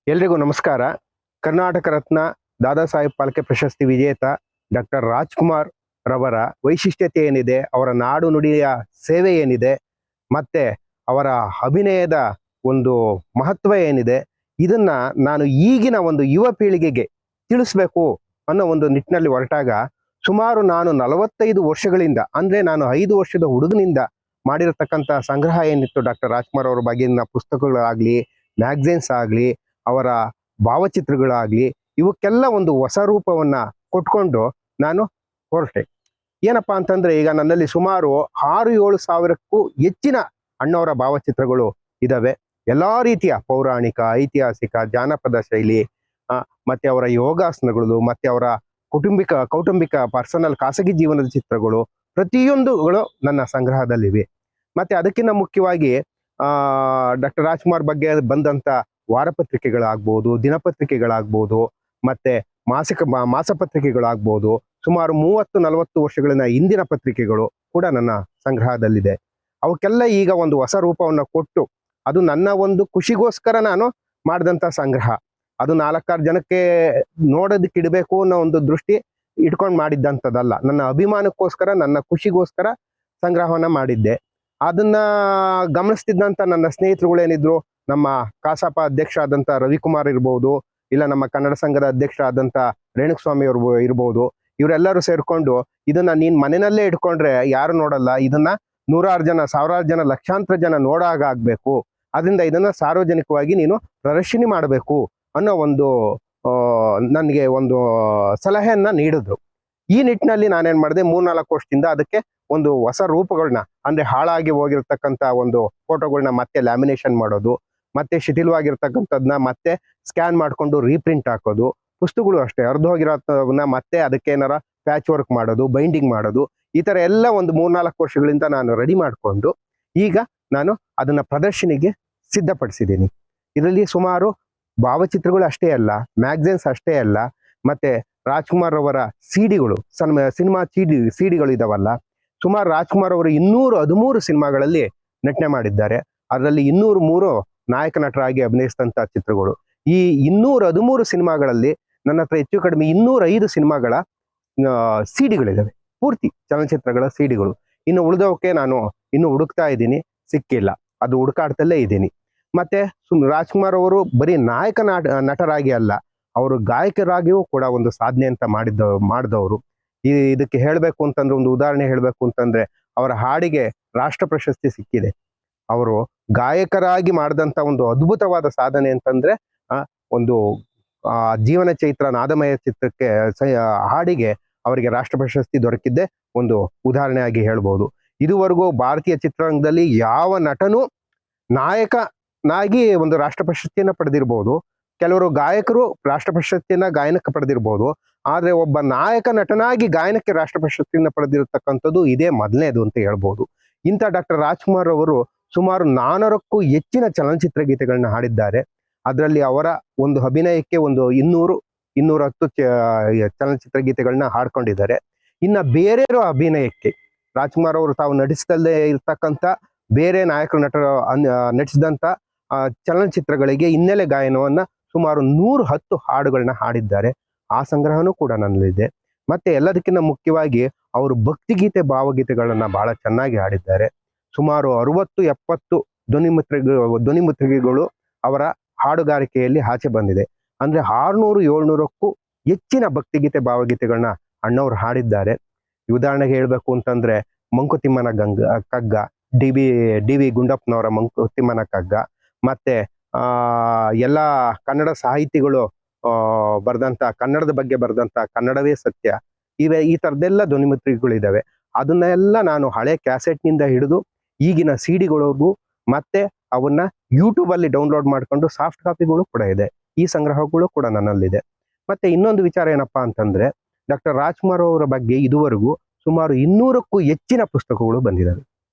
ಎಲ್ರಿಗೂ ನಮಸ್ಕಾರ. ಕರ್ನಾಟಕ ರತ್ನ ದಾದಾ ಸಾಹೇಬ್ ಫಾಲ್ಕೆ ಪ್ರಶಸ್ತಿ ವಿಜೇತ ಡಾಕ್ಟರ್ ರಾಜ್ಕುಮಾರ್ ರವರ ವೈಶಿಷ್ಟ್ಯತೆ ಏನಿದೆ, ಅವರ ನಾಡು ನುಡಿಯ ಸೇವೆ ಏನಿದೆ, ಮತ್ತೆ ಅವರ ಅಭಿನಯದ ಒಂದು ಮಹತ್ವ ಏನಿದೆ, ಇದನ್ನ ನಾನು ಈಗಿನ ಒಂದು ಯುವ ಪೀಳಿಗೆಗೆ ತಿಳಿಸ್ಬೇಕು ಅನ್ನೋ ಒಂದು ನಿಟ್ಟಿನಲ್ಲಿ ಹೊರಟಾಗ, ಸುಮಾರು ನಾನು 45 ವರ್ಷಗಳಿಂದ, ಅಂದ್ರೆ ನಾನು 5 ವರ್ಷದ ಹುಡುಗನಿಂದ ಮಾಡಿರತಕ್ಕಂಥ ಸಂಗ್ರಹ ಏನಿತ್ತು ಡಾಕ್ಟರ್ ರಾಜ್ಕುಮಾರ್ ಅವರ ಬಗೆಗಿನ ಪುಸ್ತಕಗಳಾಗ್ಲಿ, ಮ್ಯಾಗಝೈನ್ಸ್ ಆಗಲಿ, ಅವರ ಭಾವಚಿತ್ರಗಳಾಗ್ಲಿ, ಇವಕ್ಕೆಲ್ಲ ಒಂದು ಹೊಸ ರೂಪವನ್ನ ಕೊಟ್ಕೊಂಡು ನಾನು ಹೊರಟೆ. ಏನಪ್ಪಾ ಅಂತಂದ್ರೆ, ಈಗ ನನ್ನಲ್ಲಿ ಸುಮಾರು 6-7 ಸಾವಿರಕ್ಕೂ ಹೆಚ್ಚಿನ ಅಣ್ಣವರ ಭಾವಚಿತ್ರಗಳು ಇದಾವೆ. ಎಲ್ಲಾ ರೀತಿಯ ಪೌರಾಣಿಕ, ಐತಿಹಾಸಿಕ, ಜಾನಪದ ಶೈಲಿ, ಮತ್ತೆ ಅವರ ಯೋಗಾಸನಗಳು, ಮತ್ತೆ ಅವರ ಕೌಟುಂಬಿಕ ಪರ್ಸನಲ್ ಖಾಸಗಿ ಜೀವನದ ಚಿತ್ರಗಳು ಪ್ರತಿಯೊಂದುಗಳು ನನ್ನ ಸಂಗ್ರಹದಲ್ಲಿವೆ. ಮತ್ತೆ ಅದಕ್ಕಿಂತ ಮುಖ್ಯವಾಗಿ ಡಾಕ್ಟರ್ ರಾಜ್ಕುಮಾರ್ ಬಗ್ಗೆ ಬಂದಂತ ವಾರಪತ್ರಿಕೆಗಳಾಗ್ಬೋದು, ದಿನಪತ್ರಿಕೆಗಳಾಗ್ಬೋದು, ಮತ್ತೆ ಮಾಸಪತ್ರಿಕೆಗಳಾಗ್ಬೋದು, ಸುಮಾರು 30-40 ವರ್ಷಗಳಿನ ಹಿಂದಿನ ಪತ್ರಿಕೆಗಳು ಕೂಡ ನನ್ನ ಸಂಗ್ರಹದಲ್ಲಿದೆ. ಅವಕ್ಕೆಲ್ಲ ಈಗ ಒಂದು ಹೊಸ ರೂಪವನ್ನು ಕೊಟ್ಟು, ಅದು ನನ್ನ ಒಂದು ಖುಷಿಗೋಸ್ಕರ ನಾನು ಮಾಡಿದಂಥ ಸಂಗ್ರಹ. ಅದು 4-6 ಜನಕ್ಕೆ ನೋಡೋದಕ್ಕೆ ಇಡಬೇಕು ಅನ್ನೋ ಒಂದು ದೃಷ್ಟಿ ಇಟ್ಕೊಂಡು ಮಾಡಿದ್ದಂಥದ್ದಲ್ಲ. ನನ್ನ ಅಭಿಮಾನಕ್ಕೋಸ್ಕರ, ನನ್ನ ಖುಷಿಗೋಸ್ಕರ ಸಂಗ್ರಹವನ್ನ ಮಾಡಿದ್ದೆ. ಅದನ್ನ ಗಮನಿಸ್ತಿದ್ದಂಥ ನನ್ನ ಸ್ನೇಹಿತರುಗಳೇನಿದ್ರು, ನಮ್ಮ ಕಾಸಾಪ ಅಧ್ಯಕ್ಷ ಆದಂತ ರವಿಕುಮಾರ್ ಇರ್ಬೋದು, ಇಲ್ಲ ನಮ್ಮ ಕನ್ನಡ ಸಂಘದ ಅಧ್ಯಕ್ಷ ಆದಂತ ರೇಣುಕಸ್ವಾಮಿ ಅವ್ರು ಇರ್ಬೋದು, ಇವರೆಲ್ಲರೂ ಸೇರ್ಕೊಂಡು ಇದನ್ನ ನೀನ್ ಮನೆಯಲ್ಲೇ ಇಟ್ಕೊಂಡ್ರೆ ಯಾರು ನೋಡಲ್ಲ, ಇದನ್ನ 100 ಜನ, 1000 ಜನ, ಲಕ್ಷಾಂತರ ಜನ ನೋಡಾಗ ಆಗ್ಬೇಕು, ಅದರಿಂದ ಇದನ್ನ ಸಾರ್ವಜನಿಕವಾಗಿ ನೀನು ಪ್ರದರ್ಶನ ಮಾಡಬೇಕು ಅನ್ನೋ ಒಂದು ನನಗೆ ಒಂದು ಸಲಹೆಯನ್ನ ನೀಡಿದ್ರು. ಈ ನಿಟ್ಟಿನಲ್ಲಿ ನಾನೇನ್ ಮಾಡಿದೆ, 3-4 ವರ್ಷದಿಂದ ಅದಕ್ಕೆ ಒಂದು ಹೊಸ ರೂಪಗಳನ್ನ, ಅಂದ್ರೆ ಹಾಳಾಗಿ ಹೋಗಿರ್ತಕ್ಕಂಥ ಒಂದು ಫೋಟೋಗಳನ್ನ ಮತ್ತೆ ಲ್ಯಾಮಿನೇಷನ್ ಮಾಡೋದು, ಮತ್ತೆ ಶಿಥಿಲವಾಗಿರ್ತಕ್ಕಂಥದ್ನ ಮತ್ತೆ ಸ್ಕ್ಯಾನ್ ಮಾಡ್ಕೊಂಡು ರೀಪ್ರಿಂಟ್ ಹಾಕೋದು, ಪುಸ್ತಕಗಳು ಅಷ್ಟೇ ಅರ್ಧೋಗಿರೋದನ್ನ ಮತ್ತೆ ಅದಕ್ಕೆ ಏನಾರ ಪ್ಯಾಚ್ ವರ್ಕ್ ಮಾಡೋದು, ಬೈಂಡಿಂಗ್ ಮಾಡೋದು, ಈ ತರ ಎಲ್ಲ ಒಂದು 3-4 ವರ್ಷಗಳಿಂದ ನಾನು ರೆಡಿ ಮಾಡ್ಕೊಂಡು ಈಗ ನಾನು ಅದನ್ನ ಪ್ರದರ್ಶನಿಗೆ ಸಿದ್ಧಪಡಿಸಿದ್ದೀನಿ. ಇದರಲ್ಲಿ ಸುಮಾರು ಭಾವಚಿತ್ರಗಳು ಅಷ್ಟೇ ಅಲ್ಲ, ಮ್ಯಾಗಝೈನ್ಸ್ ಅಷ್ಟೇ ಅಲ್ಲ, ಮತ್ತೆ ರಾಜ್ಕುಮಾರ್ ಅವರ ಸಿಡಿಗಳು, ಸಿನಿಮಾ ಸಿಡಿಗಳು ಇದಾವಲ್ಲ, ಸುಮಾರು ರಾಜ್ಕುಮಾರ್ ಅವರು 213 ಸಿನಿಮಾಗಳಲ್ಲಿ ನಟನೆ ಮಾಡಿದ್ದಾರೆ. ಅದರಲ್ಲಿ 203 ನಾಯಕ ನಟರಾಗಿ ಅಭಿನಯಿಸಿದಂತ ಚಿತ್ರಗಳು. ಈ 213 ಸಿನಿಮಾಗಳಲ್ಲಿ ನನ್ನ ಹತ್ರ ಹೆಚ್ಚು ಕಡಿಮೆ 205 ಸಿನಿಮಾಗಳ ಸಿಡಿಗಳಿದಾವೆ, ಪೂರ್ತಿ ಚಲನಚಿತ್ರಗಳ ಸಿಡಿಗಳು. ಇನ್ನು ಉಳಿದವಕ್ಕೆ ನಾನು ಇನ್ನು ಹುಡುಕ್ತಾ ಇದ್ದೀನಿ, ಸಿಕ್ಕಿಲ್ಲ, ಅದು ಹುಡುಕಾಡ್ತಲ್ಲೇ ಇದ್ದೀನಿ. ಮತ್ತೆ ರಾಜ್ಕುಮಾರ್ ಅವರು ಬರೀ ನಾಯಕ ನಟರಾಗಿ ಅಲ್ಲ, ಅವರು ಗಾಯಕರಾಗಿಯೂ ಕೂಡ ಒಂದು ಸಾಧನೆ ಅಂತ ಮಾಡಿದವರು. ಇದಕ್ಕೆ ಹೇಳ್ಬೇಕು ಅಂತಂದ್ರೆ, ಒಂದು ಉದಾಹರಣೆ ಹೇಳ್ಬೇಕು ಅಂತಂದ್ರೆ, ಅವರ ಹಾಡಿಗೆ ರಾಷ್ಟ್ರ ಪ್ರಶಸ್ತಿ ಸಿಕ್ಕಿದೆ. ಅವರು ಗಾಯಕರಾಗಿ ಮಾಡಿದಂತ ಒಂದು ಅದ್ಭುತವಾದ ಸಾಧನೆ ಅಂತಂದ್ರೆ, ಒಂದು ಜೀವನ ಚೈತ್ರ ನಾದಮಯ ಚಿತ್ರಕ್ಕೆ ಹಾಡಿಗೆ ಅವರಿಗೆ ರಾಷ್ಟ್ರ ಪ್ರಶಸ್ತಿ ದೊರಕಿದ್ದೆ ಒಂದು ಉದಾಹರಣೆಯಾಗಿ ಹೇಳ್ಬೋದು. ಇದುವರೆಗೂ ಭಾರತೀಯ ಚಿತ್ರರಂಗದಲ್ಲಿ ಯಾವ ನಟನು ನಾಯಕನಾಗಿ ಒಂದು ರಾಷ್ಟ್ರ ಪ್ರಶಸ್ತಿಯನ್ನ ಪಡೆದಿರ್ಬೋದು, ಕೆಲವರು ಗಾಯಕರು ರಾಷ್ಟ್ರ ಪ್ರಶಸ್ತಿಯನ್ನ ಗಾಯನಕ್ಕೆ ಪಡೆದಿರ್ಬೋದು, ಆದ್ರೆ ಒಬ್ಬ ನಾಯಕ ನಟನಾಗಿ ಗಾಯನಕ್ಕೆ ರಾಷ್ಟ್ರ ಪ್ರಶಸ್ತಿಯನ್ನ ಪಡೆದಿರತಕ್ಕಂಥದ್ದು ಇದೇ ಮೊದಲನೇದು ಅಂತ ಹೇಳ್ಬೋದು. ಇಂಥ ಡಾಕ್ಟರ್ ರಾಜ್ಕುಮಾರ್ ಅವರು ಸುಮಾರು 400ಕ್ಕೂ ಹೆಚ್ಚಿನ ಚಲನಚಿತ್ರ ಗೀತೆಗಳನ್ನ ಹಾಡಿದ್ದಾರೆ. ಅದರಲ್ಲಿ ಅವರ ಒಂದು ಅಭಿನಯಕ್ಕೆ ಒಂದು 200-210 ಚಲನಚಿತ್ರ ಗೀತೆಗಳನ್ನ ಹಾಡ್ಕೊಂಡಿದ್ದಾರೆ. ಇನ್ನ ಬೇರೆಯವರು ಅಭಿನಯಕ್ಕೆ ರಾಜ್ಕುಮಾರ್ ಅವರು ತಾವು ನಟಿಸದಲ್ಲೇ ಇರ್ತಕ್ಕಂಥ ಬೇರೆ ನಾಯಕರು ನಟರು ನಟಿಸಿದಂತ ಚಲನಚಿತ್ರಗಳಿಗೆ ಹಿನ್ನೆಲೆ ಗಾಯನವನ್ನ ಸುಮಾರು 110 ಹಾಡುಗಳನ್ನ ಹಾಡಿದ್ದಾರೆ. ಆ ಸಂಗ್ರಹನೂ ಕೂಡ ನನ್ನಲ್ಲಿದೆ. ಮತ್ತೆ ಎಲ್ಲದಕ್ಕಿಂತ ಮುಖ್ಯವಾಗಿ ಅವರು ಭಕ್ತಿಗೀತೆ, ಭಾವಗೀತೆಗಳನ್ನ ಬಹಳ ಚೆನ್ನಾಗಿ ಹಾಡಿದ್ದಾರೆ. ಸುಮಾರು 60-70 ಧ್ವನಿಮುದ್ರಿಕೆಗಳು ಅವರ ಹಾಡುಗಾರಿಕೆಯಲ್ಲಿ ಆಚೆ ಬಂದಿದೆ. ಅಂದ್ರೆ 600-700ಕ್ಕೂ ಹೆಚ್ಚಿನ ಭಕ್ತಿಗೀತೆ, ಭಾವಗೀತೆಗಳನ್ನ ಅಣ್ಣವ್ರು ಹಾಡಿದ್ದಾರೆ. ಉದಾಹರಣೆಗೆ ಹೇಳ್ಬೇಕು ಅಂತಂದ್ರೆ, ಮಂಕುತಿಮ್ಮನ ಕಗ್ಗ, ಡಿ ವಿ ಗುಂಡಪ್ಪನವರ ಮಂಕುತಿಮ್ಮನ ಕಗ್ಗ, ಮತ್ತೆ ಎಲ್ಲ ಕನ್ನಡ ಸಾಹಿತಿಗಳು ಬರ್ದಂತ, ಕನ್ನಡದ ಬಗ್ಗೆ ಬರ್ದಂತ ಕನ್ನಡವೇ ಸತ್ಯ, ಈ ತರದೆಲ್ಲ ಧ್ವನಿಮುದ್ರಿಕೆಗಳಿದಾವೆ. ಅದನ್ನೆಲ್ಲ ನಾನು ಹಳೆ ಕ್ಯಾಸೆಟ್ನಿಂದ ಹಿಡಿದು ಈಗಿನ ಸಿಡಿಗಳಿಗೂ ಮತ್ತೆ ಅವನ್ನ ಯೂಟ್ಯೂಬ್ ಅಲ್ಲಿ ಡೌನ್ಲೋಡ್ ಮಾಡ್ಕೊಂಡು ಸಾಫ್ಟ್ ಕಾಪಿಗಳು ಕೂಡ ಇದೆ. ಈ ಸಂಗ್ರಹಗಳು ಕೂಡ ನನ್ನಲ್ಲಿದೆ. ಮತ್ತೆ ಇನ್ನೊಂದು ವಿಚಾರ ಏನಪ್ಪಾ ಅಂತಂದ್ರೆ, ಡಾಕ್ಟರ್ ರಾಜ್ಕುಮಾರ್ ಅವರ ಬಗ್ಗೆ ಇದುವರೆಗೂ ಸುಮಾರು 200ಕ್ಕೂ ಹೆಚ್ಚಿನ ಪುಸ್ತಕಗಳು ಬಂದಿದ್ದಾವೆ.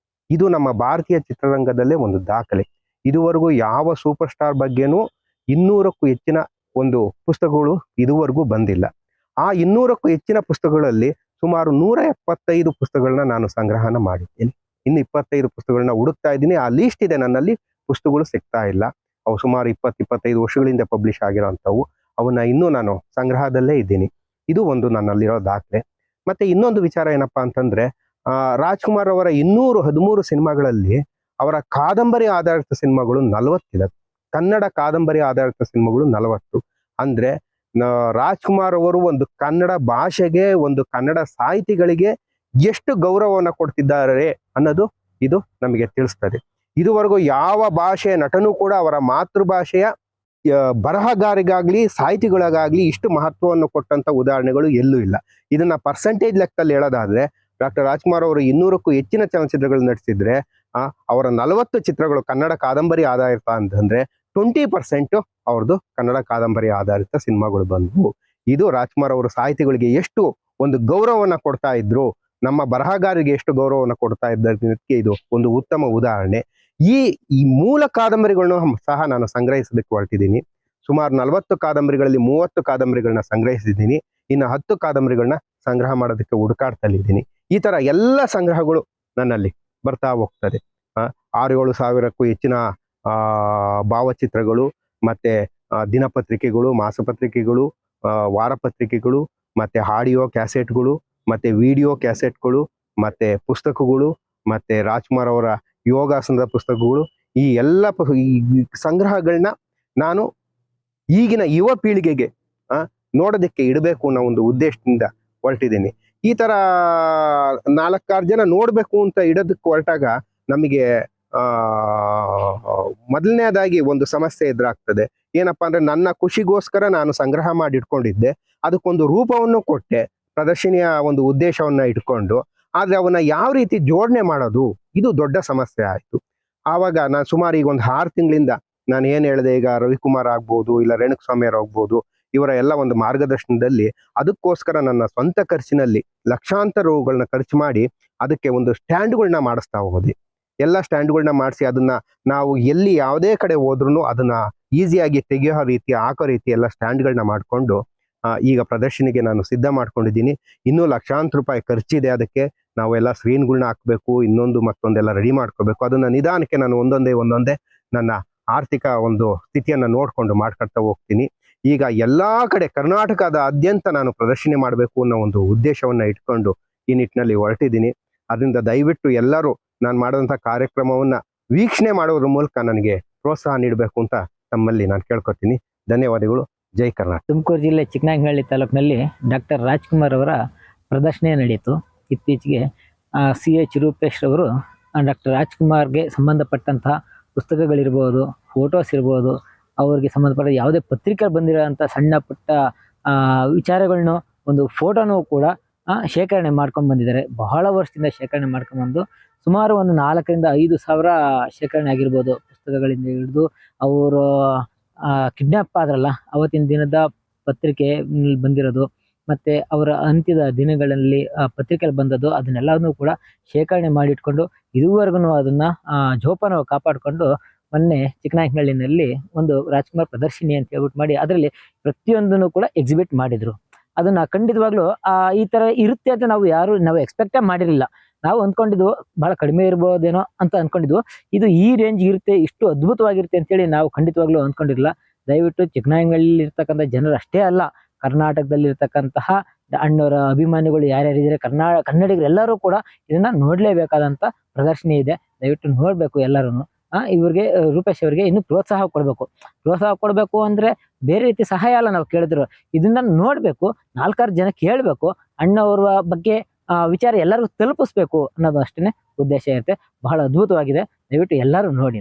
ಇದು ನಮ್ಮ ಭಾರತೀಯ ಚಿತ್ರರಂಗದಲ್ಲೇ ಒಂದು ದಾಖಲೆ. ಇದುವರೆಗೂ ಯಾವ ಸೂಪರ್ ಸ್ಟಾರ್ ಬಗ್ಗೆನೂ 200ಕ್ಕೂ ಹೆಚ್ಚಿನ ಒಂದು ಪುಸ್ತಕಗಳು ಇದುವರೆಗೂ ಬಂದಿಲ್ಲ. ಆ 200ಕ್ಕೂ ಹೆಚ್ಚಿನ ಪುಸ್ತಕಗಳಲ್ಲಿ ಸುಮಾರು 175 ಪುಸ್ತಕಗಳನ್ನ ನಾನು ಸಂಗ್ರಹನ ಮಾಡಿದ್ದೀನಿ. ಇನ್ನು 25 ಪುಸ್ತಕಗಳನ್ನ ಹುಡುಕ್ತಾ ಇದ್ದೀನಿ. ಆ ಲೀಸ್ಟ್ ಇದೆ ನನ್ನಲ್ಲಿ, ಪುಸ್ತಕಗಳು ಸಿಗ್ತಾ ಇಲ್ಲ. ಅವು ಸುಮಾರು 20-25 ವರ್ಷಗಳಿಂದ ಪಬ್ಲಿಷ್ ಆಗಿರೋಂಥವು. ಅವನ್ನ ಇನ್ನೂ ನಾನು ಸಂಗ್ರಹದಲ್ಲೇ ಇದ್ದೀನಿ. ಇದು ಒಂದು ನನ್ನಲ್ಲಿರೋ ದಾಖಲೆ. ಮತ್ತೆ ಇನ್ನೊಂದು ವಿಚಾರ ಏನಪ್ಪಾ ಅಂತಂದ್ರೆ, ರಾಜ್ಕುಮಾರ್ ಅವರ 213 ಸಿನಿಮಾಗಳಲ್ಲಿ ಅವರ ಕಾದಂಬರಿ ಆಧಾರಿತ ಸಿನಿಮಾಗಳು 40 ಇದೆ. ಕನ್ನಡ ಕಾದಂಬರಿ ಆಧಾರಿತ ಸಿನಿಮಾಗಳು 40. ಅಂದ್ರೆ ರಾಜ್ಕುಮಾರ್ ಅವರು ಒಂದು ಕನ್ನಡ ಭಾಷೆಗೆ, ಒಂದು ಕನ್ನಡ ಸಾಹಿತಿಗಳಿಗೆ ಎಷ್ಟು ಗೌರವವನ್ನು ಕೊಡ್ತಿದ್ದಾರೆ ಅನ್ನೋದು ಇದು ನಮಗೆ ತಿಳಿಸ್ತದೆ. ಇದುವರೆಗೂ ಯಾವ ಭಾಷೆಯ ನಟನೂ ಕೂಡ ಅವರ ಮಾತೃಭಾಷೆಯ ಬರಹಗಾರಿಗಾಗ್ಲಿ ಸಾಹಿತಿಗಳಿಗಾಗ್ಲಿ ಇಷ್ಟು ಮಹತ್ವವನ್ನು ಕೊಟ್ಟಂತ ಉದಾಹರಣೆಗಳು ಎಲ್ಲೂ ಇಲ್ಲ. ಇದನ್ನ ಪರ್ಸೆಂಟೇಜ್ ಲೆಕ್ಕದಲ್ಲಿ ಹೇಳೋದಾದ್ರೆ, ಡಾಕ್ಟರ್ ರಾಜ್ಕುಮಾರ್ ಅವರು 200ಕ್ಕೂ ಹೆಚ್ಚಿನ ಚಲನಚಿತ್ರಗಳು ನಟಿಸಿದ್ರೆ ಅವರ 40 ಚಿತ್ರಗಳು ಕನ್ನಡ ಕಾದಂಬರಿ ಆಧಾರಿತ ಅಂತಂದ್ರೆ 20% ಅವ್ರದ್ದು ಕನ್ನಡ ಕಾದಂಬರಿ ಆಧಾರಿತ ಸಿನಿಮಾಗಳು ಬಂದವು. ಇದು ರಾಜ್ಕುಮಾರ್ ಅವರು ಸಾಹಿತಿಗಳಿಗೆ ಎಷ್ಟು ಒಂದು ಗೌರವವನ್ನ ಕೊಡ್ತಾ ಇದ್ರು, ನಮ್ಮ ಬರಹಗಾರರಿಗೆ ಎಷ್ಟು ಗೌರವವನ್ನು ಕೊಡ್ತಾ ಇದ್ದಕ್ಕೆ ಇದು ಒಂದು ಉತ್ತಮ ಉದಾಹರಣೆ. ಈ ಮೂಲ ಕಾದಂಬರಿಗಳನ್ನು ಸಹ ನಾನು ಸಂಗ್ರಹಿಸೋದಕ್ಕೆ ಹೊರಟಿದ್ದೀನಿ. ಸುಮಾರು 40 ಕಾದಂಬರಿಗಳಲ್ಲಿ 30 ಕಾದಂಬರಿಗಳನ್ನ ಸಂಗ್ರಹಿಸಿದ್ದೀನಿ. ಇನ್ನು 10 ಕಾದಂಬರಿಗಳನ್ನ ಸಂಗ್ರಹ ಮಾಡೋದಕ್ಕೆ ಹುಡುಕಾಡ್ತಲ್ಲಿದ್ದೀನಿ. ಈ ತರ ಎಲ್ಲ ಸಂಗ್ರಹಗಳು ನನ್ನಲ್ಲಿ ಬರ್ತಾ ಹೋಗ್ತದೆ. 6-7 ಸಾವಿರಕ್ಕೂ ಹೆಚ್ಚಿನ ಭಾವಚಿತ್ರಗಳು, ಮತ್ತೆ ದಿನಪತ್ರಿಕೆಗಳು, ಮಾಸಪತ್ರಿಕೆಗಳು, ವಾರಪತ್ರಿಕೆಗಳು, ಮತ್ತೆ ಆಡಿಯೋ ಕ್ಯಾಸೆಟ್ಗಳು, ಮತ್ತೆ ವಿಡಿಯೋ ಕ್ಯಾಸೆಟ್ಗಳು, ಮತ್ತೆ ಪುಸ್ತಕಗಳು, ಮತ್ತೆ ರಾಜ್ಕುಮಾರ್ ಅವರ ಯೋಗಾಸನದ ಪುಸ್ತಕಗಳು, ಈ ಎಲ್ಲ ಈ ಸಂಗ್ರಹಗಳನ್ನ ನಾನು ಈಗಿನ ಯುವ ಪೀಳಿಗೆಗೆ ನೋಡೋದಕ್ಕೆ ಇಡಬೇಕು ಅನ್ನೋ ಒಂದು ಉದ್ದೇಶದಿಂದ ಹೊರಟಿದ್ದೀನಿ. ಈ ತರ 4-6 ಜನ ನೋಡ್ಬೇಕು ಅಂತ ಇಡೋದಕ್ಕೆ ಹೊರಟಾಗ ನಮಗೆ ಮೊದಲನೇದಾಗಿ ಒಂದು ಸಮಸ್ಯೆ ಎದುರಾಗ್ತದೆ. ಏನಪ್ಪಾ ಅಂದ್ರೆ, ನನ್ನ ಖುಷಿಗೋಸ್ಕರ ನಾನು ಸಂಗ್ರಹ ಮಾಡಿ ಇಟ್ಕೊಂಡಿದ್ದೆ, ಅದಕ್ಕೊಂದು ರೂಪವನ್ನು ಕೊಟ್ಟೆ, ಪ್ರದರ್ಶನಿಯ ಒಂದು ಉದ್ದೇಶವನ್ನ ಇಟ್ಕೊಂಡು. ಆದ್ರೆ ಅವನ್ನ ಯಾವ ರೀತಿ ಜೋಡಣೆ ಮಾಡೋದು, ಇದು ದೊಡ್ಡ ಸಮಸ್ಯೆ ಆಯ್ತು. ಆವಾಗ ನಾನು ಸುಮಾರು ಈಗ ಒಂದು 6 ತಿಂಗಳಿಂದ ನಾನು ಏನ್ ಹೇಳಿದೆ, ಈಗ ರವಿಕುಮಾರ್ ಆಗ್ಬೋದು, ಇಲ್ಲ ರೇಣುಕಸ್ವಾಮಿ ಆಗ್ಬೋದು, ಇವರ ಎಲ್ಲ ಒಂದು ಮಾರ್ಗದರ್ಶನದಲ್ಲಿ ಅದಕ್ಕೋಸ್ಕರ ನನ್ನ ಸ್ವಂತ ಖರ್ಚಿನಲ್ಲಿ ಲಕ್ಷಾಂತರ ರೂಗಳನ್ನ ಖರ್ಚು ಮಾಡಿ ಅದಕ್ಕೆ ಒಂದು ಸ್ಟ್ಯಾಂಡ್ಗಳನ್ನ ಮಾಡಿಸ್ತಾ ಹೋಗೋದೆ. ಎಲ್ಲ ಸ್ಟ್ಯಾಂಡ್ಗಳನ್ನ ಮಾಡಿಸಿ ಅದನ್ನ ನಾವು ಎಲ್ಲಿ ಯಾವುದೇ ಕಡೆ ಹೋದ್ರೂ ಅದನ್ನ ಈಸಿಯಾಗಿ ತೆಗೆಯೋ ರೀತಿ, ಹಾಕೋ ರೀತಿ ಎಲ್ಲ ಸ್ಟ್ಯಾಂಡ್ಗಳನ್ನ ಮಾಡಿಕೊಂಡು ಈಗ ಪ್ರದರ್ಶನಿಗೆ ನಾನು ಸಿದ್ಧ ಮಾಡ್ಕೊಂಡಿದ್ದೀನಿ. ಇನ್ನೂ ಲಕ್ಷಾಂತರ ರೂಪಾಯಿ ಖರ್ಚಿದೆ. ಅದಕ್ಕೆ ನಾವೆಲ್ಲ ಸ್ಕ್ರೀನ್ಗಳನ್ನ ಹಾಕಬೇಕು, ಇನ್ನೊಂದು ಮತ್ತೊಂದೆಲ್ಲ ರೆಡಿ ಮಾಡ್ಕೋಬೇಕು. ಅದನ್ನ ನಿಧಾನಕ್ಕೆ ನಾನು ಒಂದೊಂದೇ ನನ್ನ ಆರ್ಥಿಕ ಒಂದು ಸ್ಥಿತಿಯನ್ನ ನೋಡ್ಕೊಂಡು ಮಾಡ್ಕೊಳ್ತಾ ಹೋಗ್ತೀನಿ. ಈಗ ಎಲ್ಲಾ ಕಡೆ ಕರ್ನಾಟಕದಾದ್ಯಂತ ನಾನು ಪ್ರದರ್ಶನ ಮಾಡಬೇಕು ಅನ್ನೋ ಒಂದು ಉದ್ದೇಶವನ್ನ ಇಟ್ಕೊಂಡು ಈ ನಿಟ್ಟಿನಲ್ಲಿ ಹೊರಟಿದ್ದೀನಿ. ಅದರಿಂದ ದಯವಿಟ್ಟು ಎಲ್ಲರೂ ನಾನು ಮಾಡಿದಂಥ ಕಾರ್ಯಕ್ರಮವನ್ನ ವೀಕ್ಷಣೆ ಮಾಡೋದ್ರ ಮೂಲಕ ನನಗೆ ಪ್ರೋತ್ಸಾಹ ನೀಡಬೇಕು ಅಂತ ತಮ್ಮಲ್ಲಿ ನಾನು ಕೇಳ್ಕೊತೀನಿ. ಧನ್ಯವಾದಗಳು. ಜೈ ಕರ್ನಾಟಕ. ತುಮಕೂರು ಜಿಲ್ಲೆ ಚಿಕ್ಕನಾಯಕನಹಳ್ಳಿ ತಾಲೂಕಿನಲ್ಲಿ ಡಾಕ್ಟರ್ ರಾಜ್ಕುಮಾರ್ ಅವರ ಪ್ರದರ್ಶನ ನಡೆಯಿತು. ಇತ್ತೀಚೆಗೆ CH ರೂಪೇಶ್ ಅವರು ಡಾಕ್ಟರ್ ರಾಜ್ಕುಮಾರ್ಗೆ ಸಂಬಂಧಪಟ್ಟಂತಹ ಪುಸ್ತಕಗಳಿರ್ಬೋದು, ಫೋಟೋಸ್ ಇರ್ಬೋದು, ಅವ್ರಿಗೆ ಸಂಬಂಧಪಟ್ಟ ಯಾವುದೇ ಪತ್ರಿಕೆ ಬಂದಿರೋಂಥ ಸಣ್ಣ ಪುಟ್ಟ ವಿಚಾರಗಳನ್ನೂ ಒಂದು ಫೋಟೋನೂ ಕೂಡ ಶೇಖರಣೆ ಮಾಡ್ಕೊಂಡು ಬಂದಿದ್ದಾರೆ. ಬಹಳ ವರ್ಷದಿಂದ ಶೇಖರಣೆ ಮಾಡ್ಕೊಂಡ್ಬಂದು ಸುಮಾರು ಒಂದು 4,000-5 ಸಾವಿರ ಶೇಖರಣೆ ಆಗಿರ್ಬೋದು. ಪುಸ್ತಕಗಳಿಂದ ಹಿಡಿದು ಅವರು ಕಿಡ್ನಾಪ್ ಆದ್ರಲ್ಲ ಅವತ್ತಿನ ದಿನದ ಪತ್ರಿಕೆ ಬಂದಿರೋದು, ಮತ್ತು ಅವರ ಅಂತ್ಯದ ದಿನಗಳಲ್ಲಿ ಪತ್ರಿಕೆಯಲ್ಲಿ ಬಂದದ್ದು, ಅದನ್ನೆಲ್ಲವನ್ನೂ ಕೂಡ ಶೇಖರಣೆ ಮಾಡಿಟ್ಕೊಂಡು ಇದುವರೆಗೂ ಅದನ್ನು ಜೋಪಾನ ಕಾಪಾಡಿಕೊಂಡು ಮೊನ್ನೆ ಚಿಕ್ಕನಾಯಕನಹಳ್ಳಿನಲ್ಲಿ ಒಂದು ರಾಜ್ಕುಮಾರ್ ಪ್ರದರ್ಶಿನಿ ಅಂತ ಹೇಳ್ಬಿಟ್ಟು ಮಾಡಿ ಅದರಲ್ಲಿ ಪ್ರತಿಯೊಂದನ್ನು ಕೂಡ ಎಕ್ಸಿಬಿಟ್ ಮಾಡಿದ್ರು. ಅದನ್ನ ಖಂಡಿತವಾಗ್ಲೂ ಈ ತರ ಇರುತ್ತೆ ಅಂತ ನಾವು ಎಕ್ಸ್ಪೆಕ್ಟೇ ಮಾಡಿರಲಿಲ್ಲ. ನಾವು ಅಂದ್ಕೊಂಡಿದ್ವು ಬಹಳ ಕಡಿಮೆ ಇರ್ಬೋದೇನೋ ಅಂತ ಅಂದ್ಕೊಂಡಿದ್ವು. ಇದು ಈ ರೇಂಜ್ ಇರುತ್ತೆ, ಇಷ್ಟು ಅದ್ಭುತವಾಗಿರುತ್ತೆ ಅಂತೇಳಿ ನಾವು ಖಂಡಿತವಾಗ್ಲೂ ಅಂದ್ಕೊಂಡಿರಲಿಲ್ಲ. ದಯವಿಟ್ಟು ಚಿಕ್ಕನಾಯಕನಹಳ್ಳಿ ಇರ್ತಕ್ಕಂಥ ಜನರು ಅಷ್ಟೇ ಅಲ್ಲ, ಕರ್ನಾಟಕದಲ್ಲಿರ್ತಕ್ಕಂತಹ ಅಣ್ಣವರ ಅಭಿಮಾನಿಗಳು ಯಾರ್ಯಾರಿದ್ದಾರೆ, ಕನ್ನಡಿಗರು ಎಲ್ಲರೂ ಕೂಡ ಇದನ್ನ ನೋಡ್ಲೇಬೇಕಾದಂತ ಪ್ರದರ್ಶನ ಇದೆ. ದಯವಿಟ್ಟು ನೋಡ್ಬೇಕು ಎಲ್ಲರೂ. ಇವ್ರಿಗೆ ರೂಪೇಶ್ ಅವರಿಗೆ ಇನ್ನೂ ಪ್ರೋತ್ಸಾಹ ಕೊಡಬೇಕು ಅಂದ್ರೆ ಬೇರೆ ರೀತಿ ಸಹಾಯ ಅಲ್ಲ ನಾವು ಕೇಳಿದ್ರು, ಇದನ್ನ ನೋಡ್ಬೇಕು, 4-6 ಜನಕ್ಕೆ ಹೇಳ್ಬೇಕು, ಅಣ್ಣವ್ರ ಬಗ್ಗೆ ವಿಚಾರ ಎಲ್ಲರಿಗೂ ತಲುಪಿಸ್ಬೇಕು ಅನ್ನೋದು ಅಷ್ಟೇ ಉದ್ದೇಶ ಇರುತ್ತೆ. ಬಹಳ ಅದ್ಭುತವಾಗಿದೆ. ದಯವಿಟ್ಟು ಎಲ್ಲರೂ ನೋಡಿ.